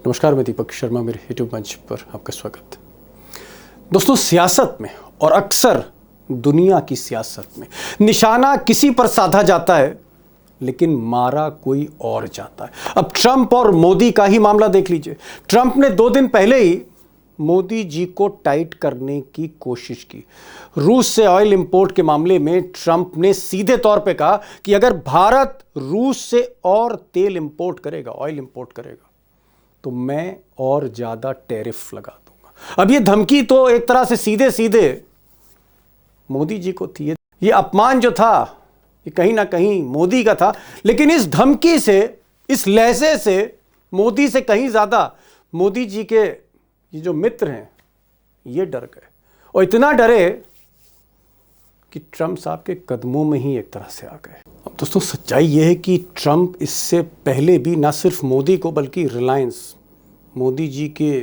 नमस्कार, मैं दीपक शर्मा, मेरे यूट्यूब मंच पर आपका स्वागत। दोस्तों, सियासत में और अक्सर दुनिया की सियासत में निशाना किसी पर साधा जाता है लेकिन मारा कोई और जाता है। अब ट्रंप और मोदी का ही मामला देख लीजिए। ट्रंप ने 2 दिन पहले ही मोदी जी को टाइट करने की कोशिश की। रूस से ऑयल इंपोर्ट के मामले में ट्रंप ने सीधे तौर पे कहा कि अगर भारत रूस से और तेल इंपोर्ट करेगा, ऑयल इंपोर्ट करेगा, तो मैं और ज्यादा टैरिफ लगा दूंगा। अब ये धमकी तो एक तरह से सीधे सीधे मोदी जी को थी। ये अपमान जो था ये कहीं ना कहीं मोदी का था, लेकिन इस धमकी से, इस लहजे से मोदी से कहीं ज्यादा मोदी जी के ये जो मित्र हैं ये डर गए, और इतना डरे कि ट्रंप साहब के कदमों में ही एक तरह से आ गए। अब दोस्तों, सच्चाई यह है कि ट्रंप इससे पहले भी ना सिर्फ मोदी को बल्कि रिलायंस, मोदी जी के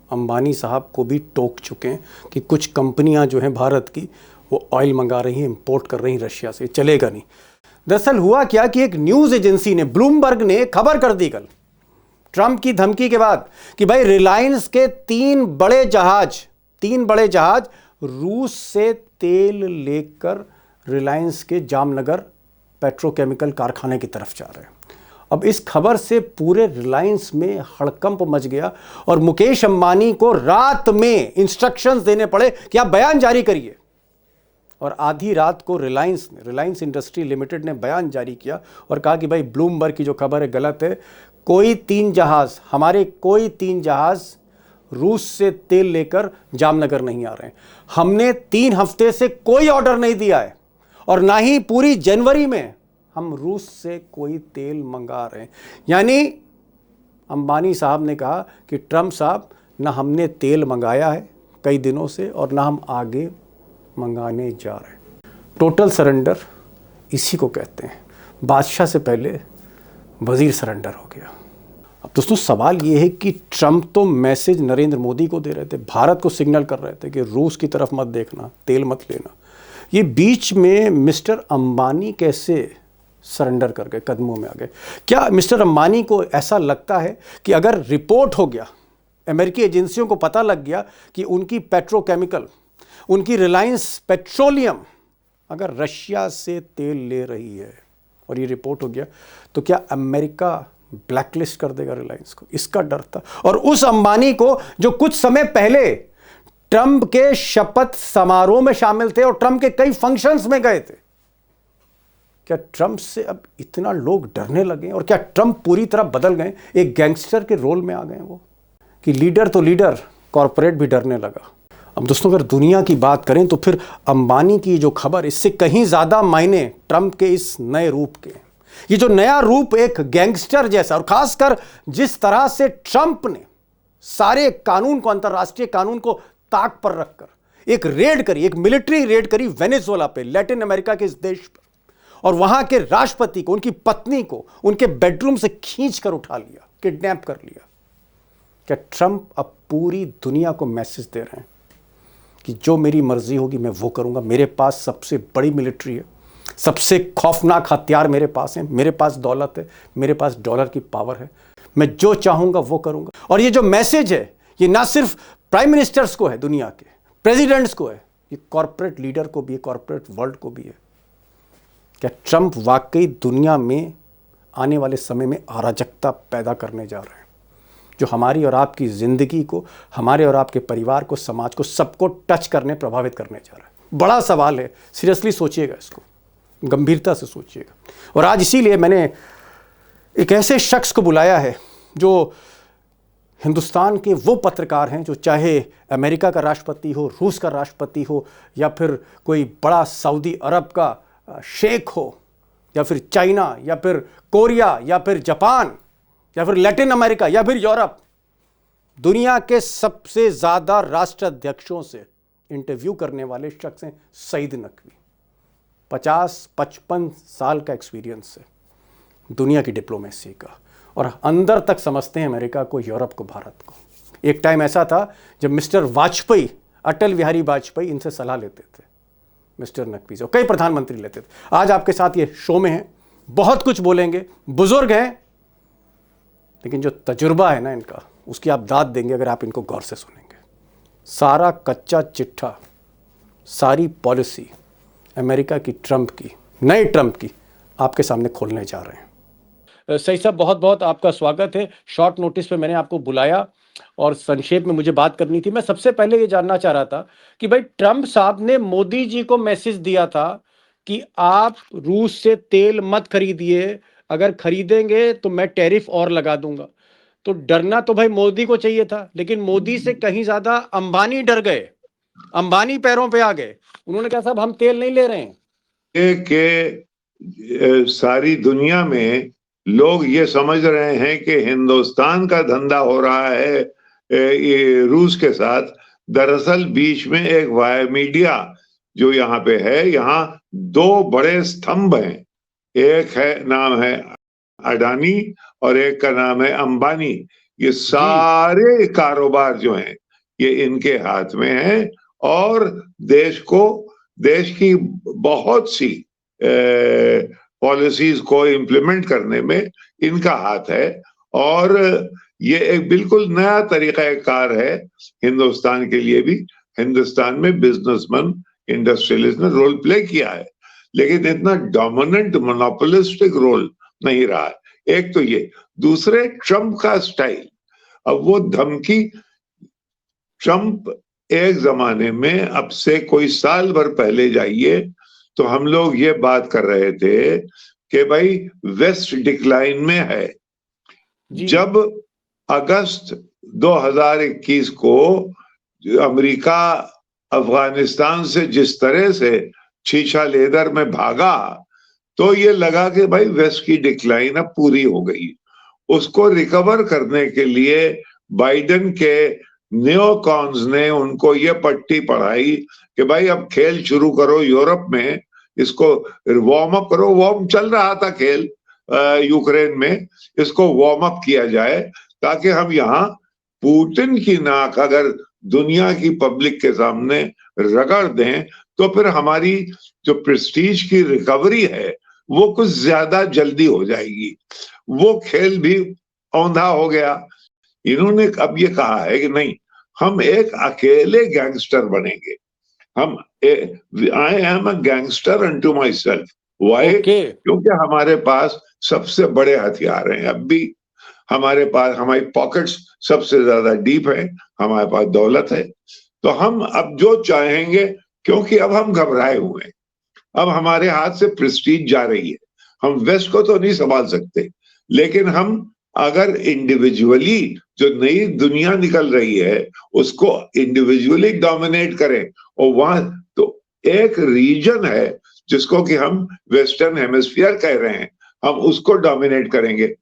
अंबानी साहब को भी टोक चुके हैं कि कुछ कंपनियां जो हैं भारत की, वो ऑयल मंगा रही हैं, इंपोर्ट कर रही हैं रशिया से, चलेगा नहीं। दरअसल हुआ क्या कि एक न्यूज़ एजेंसी ने, ब्लूमबर्ग ने खबर कर दी कल ट्रंप की धमकी के बाद कि भाई रिलायंस के 3 बड़े जहाज रूस से तेल लेकर रिलायंस के जामनगर पेट्रोकेमिकल कारखाने की तरफ जा रहे हैं। अब इस खबर से पूरे रिलायंस में हड़कंप मच गया और मुकेश अंबानी को रात में इंस्ट्रक्शंस देने पड़े कि आप बयान जारी करिए। और आधी रात को रिलायंस इंडस्ट्री लिमिटेड ने बयान जारी किया और कहा कि भाई ब्लूमबर्ग की जो खबर है गलत है। कोई 3 जहाज रूस से तेल लेकर जामनगर नहीं आ रहे हैं। हमने 3 हफ्ते से कोई ऑर्डर नहीं दिया है और ना ही पूरी जनवरी में हम रूस से कोई तेल मंगा रहे हैं। यानी अंबानी साहब ने कहा कि ट्रंप साहब, ना हमने तेल मंगाया है कई दिनों से और ना हम आगे मंगाने जा रहे हैं। टोटल सरेंडर इसी को कहते हैं। बादशाह से पहले वजीर सरेंडर हो गया। अब दोस्तों, सवाल ये है कि ट्रंप तो मैसेज नरेंद्र मोदी को दे रहे थे, भारत को सिग्नल कर रहे थे कि रूस की तरफ मत देखना, तेल मत लेना। ये बीच में मिस्टर अंबानी कैसे सरेंडर कर गए, कदमों में आ गए? क्या मिस्टर अंबानी को ऐसा लगता है कि अगर रिपोर्ट हो गया, अमेरिकी एजेंसियों को पता लग गया कि उनकी पेट्रोकेमिकल, उनकी रिलायंस पेट्रोलियम अगर रशिया से तेल ले रही है और ये रिपोर्ट हो गया, तो क्या अमेरिका ब्लैकलिस्ट कर देगा रिलायंस को? इसका डर था। और उस अंबानी को जो कुछ समय पहले ट्रंप के शपथ समारोह में शामिल थे और ट्रंप के कई फंक्शंस में गए थे, क्या ट्रंप से अब इतना लोग डरने लगे? और क्या ट्रंप पूरी तरह बदल गए, एक गैंगस्टर के रोल में आ गए वो, कि लीडर तो लीडर, कॉर्पोरेट भी डरने लगा? अब दोस्तों, अगर दुनिया की बात करें तो फिर अंबानी की जो खबर, इससे कहीं ज्यादा मायने ट्रंप के इस नए रूप के। ये जो नया रूप एक गैंगस्टर जैसा, और खासकर जिस तरह से ट्रंप ने सारे कानून को, अंतरराष्ट्रीय कानून को ताक पर रखकर एक रेड करी, एक मिलिट्री रेड करी वेनेजुएला पे, लैटिन अमेरिका के इस देश पर, और वहां के राष्ट्रपति को, उनकी पत्नी को उनके बेडरूम से खींच कर उठा लिया, किडनैप कर लिया। क्या ट्रंप अब पूरी दुनिया को मैसेज दे रहे हैं कि जो मेरी मर्जी होगी मैं वो करूंगा? मेरे पास सबसे बड़ी मिलिट्री है, सबसे खौफनाक हथियार मेरे पास हैं, मेरे पास दौलत है, मेरे पास डॉलर की पावर है, मैं जो चाहूंगा वो करूंगा। और ये जो मैसेज है, ये ना सिर्फ प्राइम मिनिस्टर्स को है, दुनिया के प्रेसिडेंट्स को है, ये कॉर्पोरेट लीडर को भी है, कॉर्पोरेट वर्ल्ड को भी है। क्या ट्रंप वाकई दुनिया में आने वाले समय में अराजकता पैदा करने जा रहे हैं, जो हमारी और आपकी जिंदगी को, हमारे और आपके परिवार को, समाज को, सबको टच करने, प्रभावित करने जा रहा है? बड़ा सवाल है। सीरियसली सोचिएगा, इसको गंभीरता से सोचिएगा। और आज इसीलिए मैंने एक ऐसे शख्स को बुलाया है जो हिंदुस्तान के वो पत्रकार हैं, जो चाहे अमेरिका का राष्ट्रपति हो, रूस का राष्ट्रपति हो, या फिर कोई बड़ा सऊदी अरब का शेख हो, या फिर चाइना, या फिर कोरिया, या फिर जापान, या फिर लैटिन अमेरिका, या फिर यूरोप, दुनिया के सबसे ज्यादा राष्ट्राध्यक्षों से इंटरव्यू करने वाले शख्स हैं सईद नकवी। 50-55 साल का एक्सपीरियंस है दुनिया की डिप्लोमेसी का, और अंदर तक समझते हैं अमेरिका को, यूरोप को, भारत को। एक टाइम ऐसा था जब मिस्टर वाजपेयी, अटल बिहारी वाजपेयी, इनसे सलाह लेते थे, मिस्टर नकवी से, कई प्रधानमंत्री लेते थे। आज आपके साथ ये शो में हैं, बहुत कुछ बोलेंगे, बुजुर्ग हैं, लेकिन जो तजुर्बा है ना इनका, उसकी आप दाद देंगे अगर आप इनको गौर से सुनेंगे। सारा कच्चा चिट्ठा, सारी पॉलिसी अमेरिका की, ट्रंप की, नए ट्रंप की आपके सामने खोलने जा रहे हैं। सही साहब, बहुत बहुत आपका स्वागत है। शॉर्ट नोटिस पे मैंने आपको बुलाया और संक्षेप में मुझे बात करनी थी। मैं सबसे पहले ये जानना चाह रहा था कि भाई ट्रंप साहब ने मोदी जी को मैसेज दिया था कि आप रूस से तेल मत खरीदिए, अगर खरीदेंगे तो मैं टैरिफ और लगा दूंगा। तो डरना तो भाई मोदी को चाहिए था, लेकिन मोदी से कहीं ज्यादा अंबानी डर गए, अंबानी पैरों पे आ गए। उन्होंने कहा साहब हम तेल नहीं ले रहे हैं। सारी दुनिया में लोग ये समझ रहे हैं कि हिंदुस्तान का धंधा हो रहा है ये रूस के साथ। दरअसल बीच में एक वाया मीडिया जो यहाँ पे है, यहाँ दो बड़े स्तंभ हैं। एक है नाम है अडानी और एक का नाम है अंबानी। ये सारे कारोबार जो हैं ये इनके हाथ में है और देश की बहुत सी पॉलिसीज को इम्प्लीमेंट करने में इनका हाथ है। और ये एक बिल्कुल नया तरीकाकार है हिंदुस्तान के लिए भी। हिंदुस्तान में बिजनेसमैन, इंडस्ट्रियलिस्ट ने रोल प्ले किया है, लेकिन इतना डोमिनेंट मोनोपोलिस्टिक रोल नहीं रहा है। एक तो ये, दूसरे ट्रंप का स्टाइल। अब वो धमकी, ट्रंप एक जमाने में, अब से कोई साल भर पहले जाइए तो हम लोग ये बात कर रहे थे कि भाई वेस्ट डिक्लाइन में है। जब अगस्त 2021 को अमेरिका अफगानिस्तान से जिस तरह से छीछा लेदर में भागा, तो ये लगा कि भाई वेस्ट की डिक्लाइन अब पूरी हो गई। उसको रिकवर करने के लिए बाइडेन के नियोकॉन्स ने उनको ये पट्टी पढ़ाई कि भाई अब खेल शुरू करो यूरोप में, इसको वार्म अप करो। वार्म चल रहा था खेल यूक्रेन में, इसको वार्म अप किया जाए ताकि हम यहाँ पुतिन की नाक अगर दुनिया की पब्लिक के सामने रगड़ दें तो फिर हमारी जो प्रेस्टीज की रिकवरी है वो कुछ ज्यादा जल्दी हो जाएगी। वो खेल भी औंधा हो गया। इन्होंने अब ये कहा है कि नहीं, हम एक अकेले गैंगस्टर बनेंगे। हम I am a gangster unto my self. Why? क्योंकि हमारे पास सबसे बड़े हथियार हैं। अब भी हमारे पास, हमारी पॉकेट्स सबसे ज्यादा डीप है, हमारे पास दौलत है। तो हम अब जो चाहेंगे, क्योंकि अब हम घबराए हुए हैं, अब हमारे हाथ से प्रेस्टीज जा रही है। हम वेस्ट को तो नहीं संभाल सकते, लेकिन हम अगर इंडिविजुअली जो नई दुनिया निकल रही है उसको इंडिविजुअली डोमिनेट करें, और वहां तो एक रीजन है जिसको कि हम वेस्टर्न हेमिस्फीयर कह रहे हैं, हम उसको डोमिनेट करेंगे।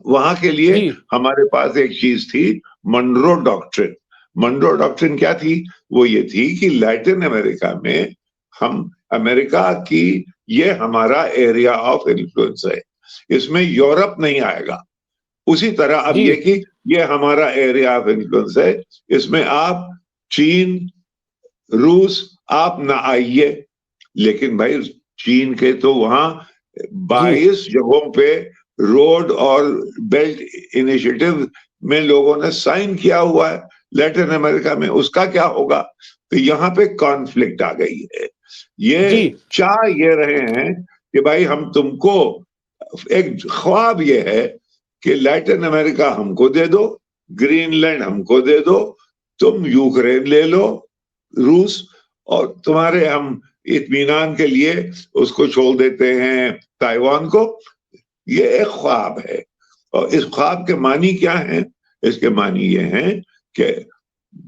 वहां के लिए हमारे पास एक चीज थी, मनरो डॉक्ट्रिन। मनरो डॉक्ट्रिन क्या थी? वो ये थी कि लैटिन अमेरिका में हम, अमेरिका की, ये हमारा एरिया ऑफ इन्फ्लुएंस है, इसमें यूरोप नहीं आएगा। उसी तरह अब ये कि ये हमारा एरिया ऑफ इन्फ्लुएंस है, इसमें आप चीन, रूस आप ना आइए। लेकिन भाई चीन के तो वहां 22 जगहों पे रोड और बेल्ट इनिशिएटिव में लोगों ने साइन किया हुआ है। लैटिन अमेरिका में उसका क्या होगा? तो यहाँ पे कॉन्फ्लिक्ट आ गई है। ये चाह ये रहे हैं कि भाई हम तुमको, एक ख्वाब ये है कि लैटिन अमेरिका हमको दे दो, ग्रीनलैंड हमको दे दो, तुम यूक्रेन ले लो रूस, और तुम्हारे हम इत्मीनान के लिए उसको छोड़ देते हैं ताइवान को। ये एक ख्वाब है। और इस ख्वाब के मानी क्या है? इसके मानी ये हैं कि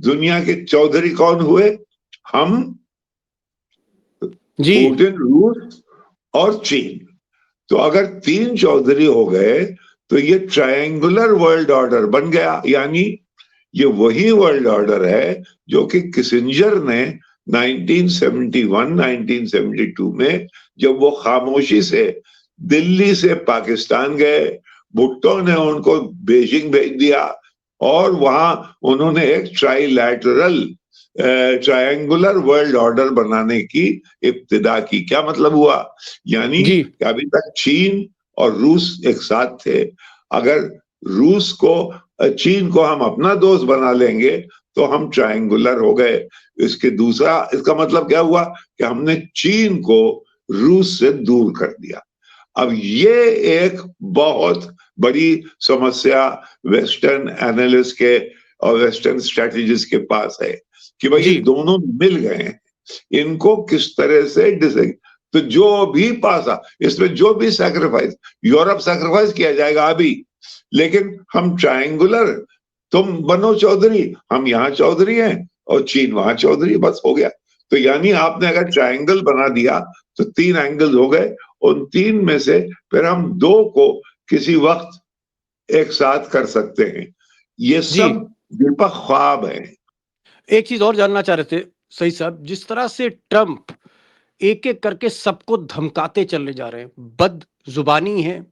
दुनिया के चौधरी कौन हुए? हम, पुतिन, रूस और चीन। तो अगर 3 चौधरी हो गए तो ये ट्रायंगुलर वर्ल्ड ऑर्डर बन गया। यानी ये वही वर्ल्ड ऑर्डर है जो कि किसिंजर ने 1971-1972 में, जब वो खामोशी से दिल्ली से पाकिस्तान गए, भुट्टो ने उनको बीजिंग भेज दिया और वहां उन्होंने एक ट्राइलैटरल ट्रायंगुलर वर्ल्ड ऑर्डर बनाने की इब्तिदा की। क्या मतलब हुआ? यानी अभी तक चीन और रूस एक साथ थे। अगर रूस को चीन को हम अपना दोस्त बना लेंगे तो हम ट्रायंगुलर हो गए। इसका मतलब क्या हुआ कि हमने चीन को रूस से दूर कर दिया। अब ये एक बहुत बड़ी समस्या वेस्टर्न एनालिस्ट के और वेस्टर्न स्ट्रेटेजिस्ट के पास है कि भाई ये दोनों मिल गए हैं, इनको किस तरह से तो जो भी पासा, इसमें जो भी सैक्रिफाइस, यूरोप सैक्रिफाइस किया जाएगा अभी, लेकिन हम ट्रायंगुलर, तुम बनो चौधरी, हम यहाँ चौधरी हैं और चीन वहां चौधरी, बस हो गया। तो यानी आपने अगर ट्रायंगल बना दिया तो 3 एंगल हो गए, उन 3 में से फिर हम 2 को किसी वक्त एक साथ कर सकते हैं। ये सब दीपक ख्वाब है। एक चीज और जानना चाह रहे थे सही साहब, जिस तरह से ट्रंप एक एक करके सबको धमकाते चले जा रहे हैं, बद जुबानी है,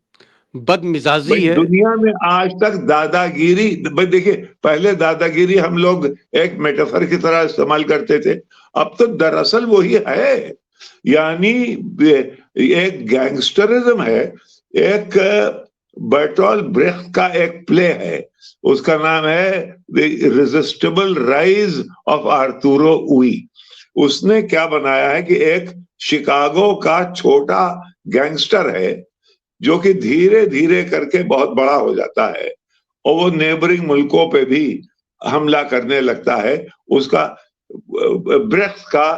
बदमिजाजी है। दुनिया में आज तक दादागिरी, देखिए पहले दादागिरी हम लोग एक मेटाफर की तरह इस्तेमाल करते थे, अब तो दरअसल वही है। यानी एक गैंगस्टरिज्म है। एक बर्टोल्ट ब्रेख्ट का एक प्ले है, उसका नाम है the irresistible rise of Arturo उई। उसने क्या बनाया है कि एक शिकागो का छोटा गैंगस्टर है जो कि धीरे धीरे करके बहुत बड़ा हो जाता है और वो नेबरिंग मुल्कों पे भी हमला करने लगता है। उसका ब्रेख्ट का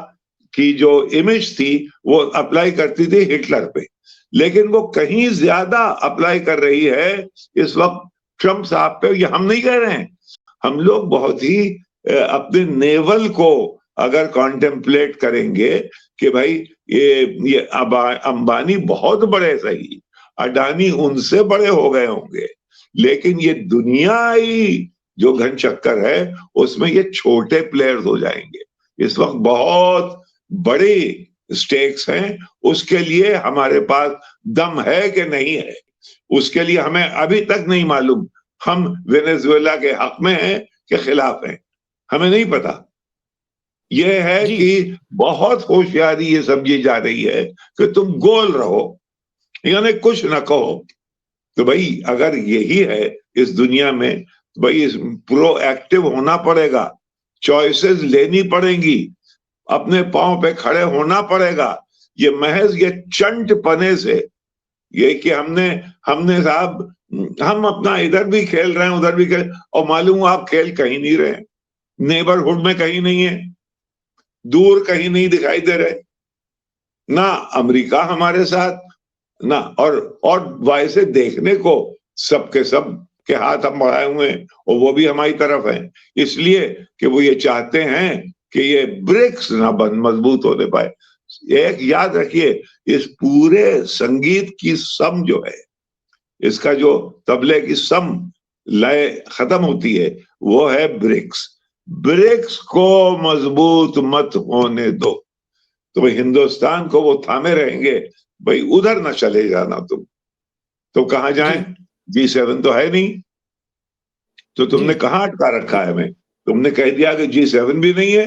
की जो इमेज थी वो अप्लाई करती थी हिटलर पे, लेकिन वो कहीं ज्यादा अप्लाई कर रही है इस वक्त ट्रंप साहब पे। ये हम नहीं कह रहे हैं, हम लोग बहुत ही अपने नेवल को अगर कॉन्टेम्पलेट करेंगे कि भाई ये अंबानी बहुत बड़े सही, अडानी उनसे बड़े हो गए होंगे, लेकिन ये दुनियाई जो घन चक्कर है उसमें ये छोटे प्लेयर्स हो जाएंगे। इस वक्त बहुत बड़े स्टेक्स हैं, उसके लिए हमारे पास दम है कि नहीं है, उसके लिए हमें अभी तक नहीं मालूम। हम वेनेजुएला के हक में हैं कि खिलाफ हैं, हमें नहीं पता। यह है कि बहुत होशियारी ये समझी जा रही है कि तुम गोल रहो, यानी कुछ ना कहो। तो भाई अगर यही है इस दुनिया में, तो भाई प्रोएक्टिव होना पड़ेगा, चॉइसेस लेनी पड़ेंगी, अपने पांव पे खड़े होना पड़ेगा। ये महज ये चंट पने से, ये कि हमने साहब हम अपना इधर भी खेल रहे हैं उधर भी खेल, और मालूम आप खेल कहीं नहीं रहे, नेबरहुड में कहीं नहीं है, दूर कहीं नहीं दिखाई दे रहे, ना अमेरिका हमारे साथ ना, और वैसे देखने को सबके सब के हाथ हम बढ़ाए हुए हैं और वो भी हमारी तरफ है, इसलिए कि वो ये चाहते हैं कि ये ब्रिक्स ना मजबूत होने पाए। एक याद रखिए, इस पूरे संगीत की सम जो है, इसका जो तबले की सम लय खत्म होती है वो है ब्रिक्स। ब्रिक्स को मजबूत मत होने दो, तो भाई हिंदुस्तान को वो थामे रहेंगे, भाई उधर ना चले जाना तुम। तो कहां जाएं? G7 तो है नहीं, तो तुमने कहां अटका रखा है हमें? तुमने कह दिया कि G7 भी नहीं है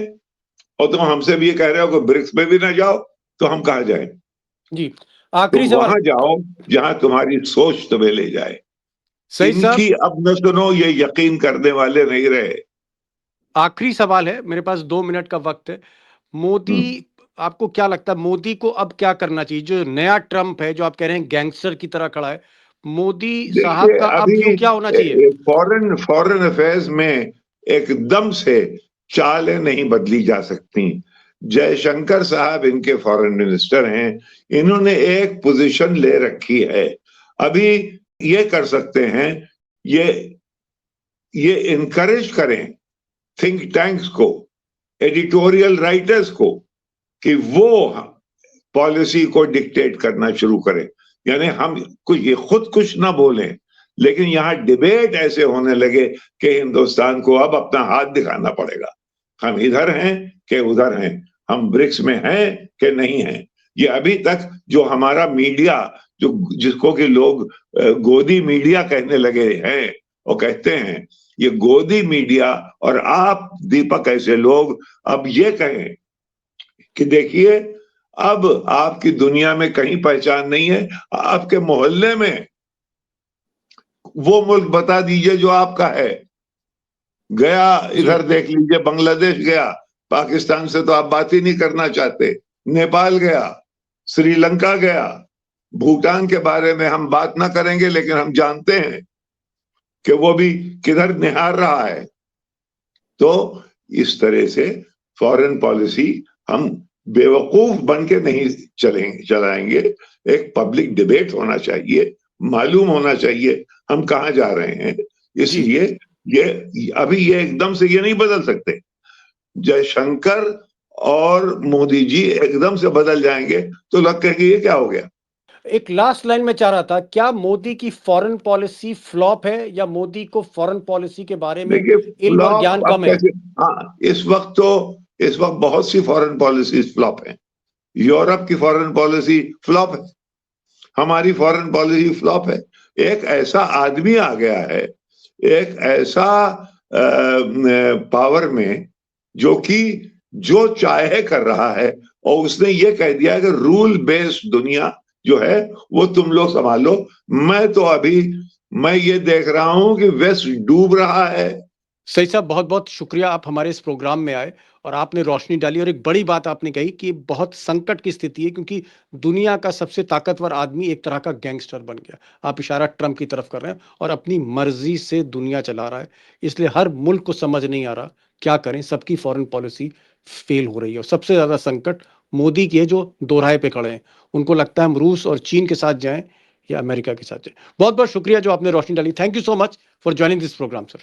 और तुम हमसे भी ये कह रहे हो कि ब्रिक्स में भी ना जाओ, तो हम कहां जाएं? जी आखिरी तुम वहां जाओ जहां तुम्हारी सोच तुम्हें ले जाए। इनकी अब न सुनो, ये यकीन करने वाले नहीं रहे। आखिरी सवाल है, मेरे पास 2 मिनट का वक्त है। मोदी, आपको क्या लगता है मोदी को अब क्या करना चाहिए? जो नया ट्रंप है, जो आप कह रहे हैं गैंगस्टर की तरह खड़ा है, मोदी साहब का अब व्यू क्या होना चाहिए? फॉरेन अफेयर्स में एकदम से चालें नहीं बदली जा सकती। जयशंकर साहब इनके फॉरेन मिनिस्टर हैं, इन्होंने एक पोजीशन ले रखी है। अभी ये कर सकते हैं, ये इनकरेज करें थिंक टैंक्स को, एडिटोरियल राइटर्स को, कि वो पॉलिसी को डिक्टेट करना शुरू करें। यानी हम कुछ ये खुद कुछ ना बोलें, लेकिन यहाँ डिबेट ऐसे होने लगे कि हिंदुस्तान को अब अपना हाथ दिखाना पड़ेगा, हम इधर हैं कि उधर हैं, हम ब्रिक्स में हैं कि नहीं हैं। ये अभी तक जो हमारा मीडिया, जो जिसको कि लोग गोदी मीडिया कहने लगे हैं, वो कहते हैं ये गोदी मीडिया, और आप दीपक ऐसे लोग अब ये कहें कि देखिए अब आपकी दुनिया में कहीं पहचान नहीं है, आपके मोहल्ले में वो मुल्क बता दीजिए जो आपका है। गया इधर देख लीजिए, बांग्लादेश गया, पाकिस्तान से तो आप बात ही नहीं करना चाहते, नेपाल गया, श्रीलंका गया, भूटान के बारे में हम बात ना करेंगे, लेकिन हम जानते हैं कि वो भी किधर निहार रहा है। तो इस तरह से फॉरेन पॉलिसी हम बेवकूफ बन के नहीं चलाएंगे। एक पब्लिक डिबेट होना चाहिए, मालूम होना चाहिए हम कहाँ जा रहे हैं। इसलिए ये अभी ये एकदम से ये नहीं बदल सकते। जयशंकर और मोदी जी एकदम से बदल जाएंगे तो लगता है कि ये क्या हो गया। एक लास्ट लाइन में चाह रहा था, क्या मोदी की फॉरेन पॉलिसी फ्लॉप है या मोदी को फॉरेन पॉलिसी के बारे में देखिए, इल्म और ज्ञान फ्लॉप अब कम है? कैसे, हाँ, इस वक्त बहुत सी फॉरेन पॉलिसीज फ्लॉप हैं। यूरोप की फॉरेन पॉलिसी फ्लॉप है, हमारी फॉरेन पॉलिसी फ्लॉप है। एक ऐसा आदमी आ गया है, एक ऐसा पावर में जो कि जो चाहे कर रहा है, और उसने ये कह दिया कि रूल बेस्ड दुनिया जो है वो तुम लोग संभालो। मैं ये देख रहा हूं कि वेस्ट डूब रहा है। सही साहब, बहुत बहुत शुक्रिया, आप हमारे इस प्रोग्राम में आए और आपने रोशनी डाली। और एक बड़ी बात आपने कही कि बहुत संकट की स्थिति है, क्योंकि दुनिया का सबसे ताकतवर आदमी एक तरह का गैंगस्टर बन गया। आप इशारा ट्रंप की तरफ कर रहे हैं और अपनी मर्जी से दुनिया चला रहा है। इसलिए हर मुल्क को समझ नहीं आ रहा क्या करें, सबकी फॉरेन पॉलिसी फेल हो रही है। और सबसे ज्यादा संकट मोदी की है, जो दो राह पे खड़े हैं। उनको लगता है हम रूस और चीन के साथ जाएं या अमेरिका के साथ जाएं। बहुत बहुत शुक्रिया जो आपने रोशनी डाली। Thank you so much for joining this programme, sir.